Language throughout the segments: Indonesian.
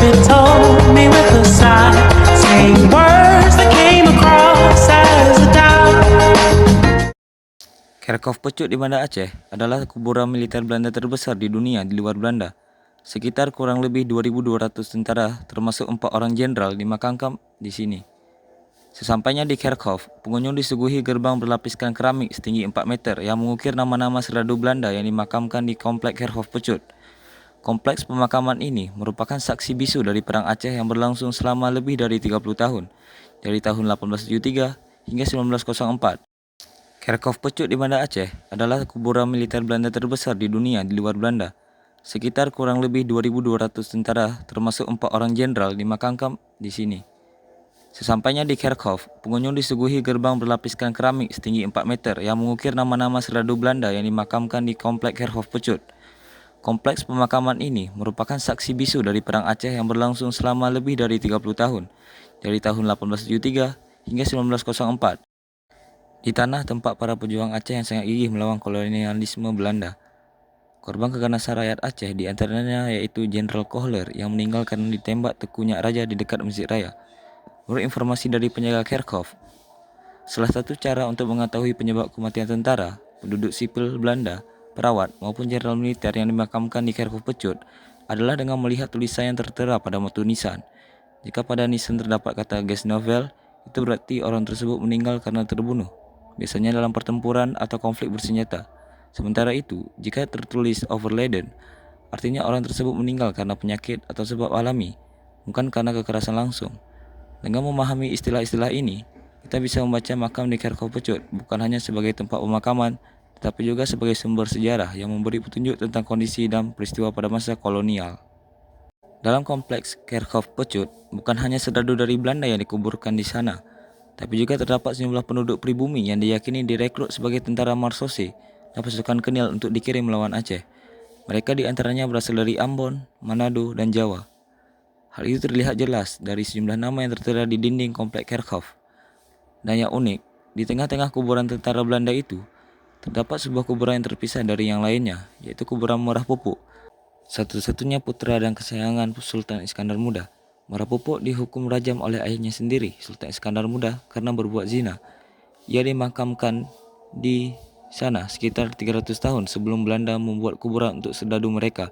it told me with a sigh, saying words that came across as a doubt. Kharkov Pecut di Banda Aceh adalah kuburan militer Belanda terbesar di dunia di luar Belanda. Sekitar kurang lebih 2.200 tentara, termasuk 4 orang jenderal, dimakamkan di sini. Sesampainya di Kharkov, pengunjung disuguhi gerbang berlapiskan keramik setinggi 4 meter yang mengukir nama-nama serdadu Belanda yang dimakamkan di Kompleks Kharkov Pecut. Kompleks pemakaman ini merupakan saksi bisu dari Perang Aceh yang berlangsung selama lebih dari 30 tahun, dari tahun 1873 hingga 1904. Kharkov Pecut di Banda Aceh adalah kuburan militer Belanda terbesar di dunia di luar Belanda. Sekitar kurang lebih 2.200 tentara, termasuk 4 orang jenderal, dimakamkan di sini. Sesampainya di Kharkov, pengunjung disuguhi gerbang berlapiskan keramik setinggi 4 meter yang mengukir nama-nama serdadu Belanda yang dimakamkan di Kompleks Kharkov Pecut. Kompleks pemakaman ini merupakan saksi bisu dari Perang Aceh yang berlangsung selama lebih dari 30 tahun, dari tahun 1873 hingga 1904. Di tanah tempat para pejuang Aceh yang sangat gigih melawan kolonialisme Belanda. Korban keganasan rakyat Aceh diantaranya yaitu Jenderal Kohler yang meninggal karena ditembak tekunya raja di dekat Masjid Raya. Menurut informasi dari penjaga Kharkov, salah satu cara untuk mengetahui penyebab kematian tentara, penduduk sipil Belanda, perawat maupun jenderal militer yang dimakamkan di Kharkov Pecut adalah dengan melihat tulisan yang tertera pada mutu nisan. Jika pada nisan terdapat kata gas novel, itu berarti orang tersebut meninggal karena terbunuh, biasanya dalam pertempuran atau konflik bersenjata. Sementara itu, jika tertulis overladen, artinya orang tersebut meninggal karena penyakit atau sebab alami, bukan karena kekerasan langsung. Dengan memahami istilah-istilah ini, kita bisa membaca makam di Kharkov Pecut bukan hanya sebagai tempat pemakaman, tetapi juga sebagai sumber sejarah yang memberi petunjuk tentang kondisi dan peristiwa pada masa kolonial. Dalam kompleks Kharkov Pecut, bukan hanya serdadu dari Belanda yang dikuburkan di sana, tapi juga terdapat sejumlah penduduk pribumi yang diyakini direkrut sebagai tentara Marsose dan pasukan Kenil untuk dikirim melawan Aceh. Mereka diantaranya berasal dari Ambon, Manado, dan Jawa. Hal itu terlihat jelas dari sejumlah nama yang tertera di dinding kompleks Kharkov. Dan yang unik, di tengah-tengah kuburan tentara Belanda itu, terdapat sebuah kuburan yang terpisah dari yang lainnya, yaitu kuburan Merah Pupuk, satu-satunya putra dan kesayangan Sultan Iskandar Muda. Merah Pupuk dihukum rajam oleh ayahnya sendiri, Sultan Iskandar Muda, karena berbuat zina. Ia dimakamkan di sana sekitar 300 tahun sebelum Belanda membuat kuburan untuk serdadu mereka.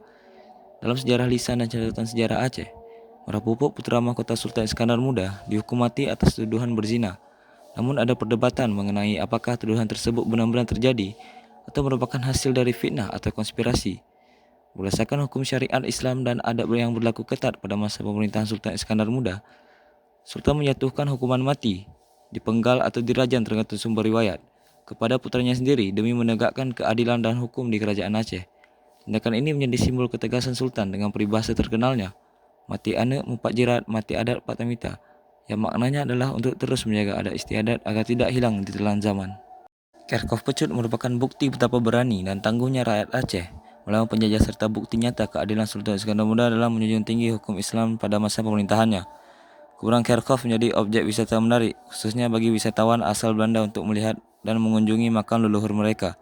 Dalam sejarah lisan dan catatan sejarah Aceh, Merah Pupuk, putra mahkota Sultan Iskandar Muda, dihukum mati atas tuduhan berzina. Namun ada perdebatan mengenai apakah tuduhan tersebut benar-benar terjadi atau merupakan hasil dari fitnah atau konspirasi. Berdasarkan hukum syariat Islam dan adab yang berlaku ketat pada masa pemerintahan Sultan Iskandar Muda, Sultan menjatuhkan hukuman mati, dipenggal atau dirajam tergantung sumber riwayat, kepada putranya sendiri demi menegakkan keadilan dan hukum di kerajaan Aceh. Tindakan ini menjadi simbol ketegasan Sultan dengan peribahasa terkenalnya, mati anak mumpat jirat, mati adat patamita, yang maknanya adalah untuk terus menjaga adat istiadat agar tidak hilang di telan zaman. Kharkov Pecut merupakan bukti betapa berani dan tangguhnya rakyat Aceh melawan penjajah serta bukti nyata keadilan Sultan Iskandar Muda dalam menjunjung tinggi hukum Islam pada masa pemerintahannya. Kuburan Kharkov menjadi objek wisata menarik, khususnya bagi wisatawan asal Belanda untuk melihat dan mengunjungi makam leluhur mereka.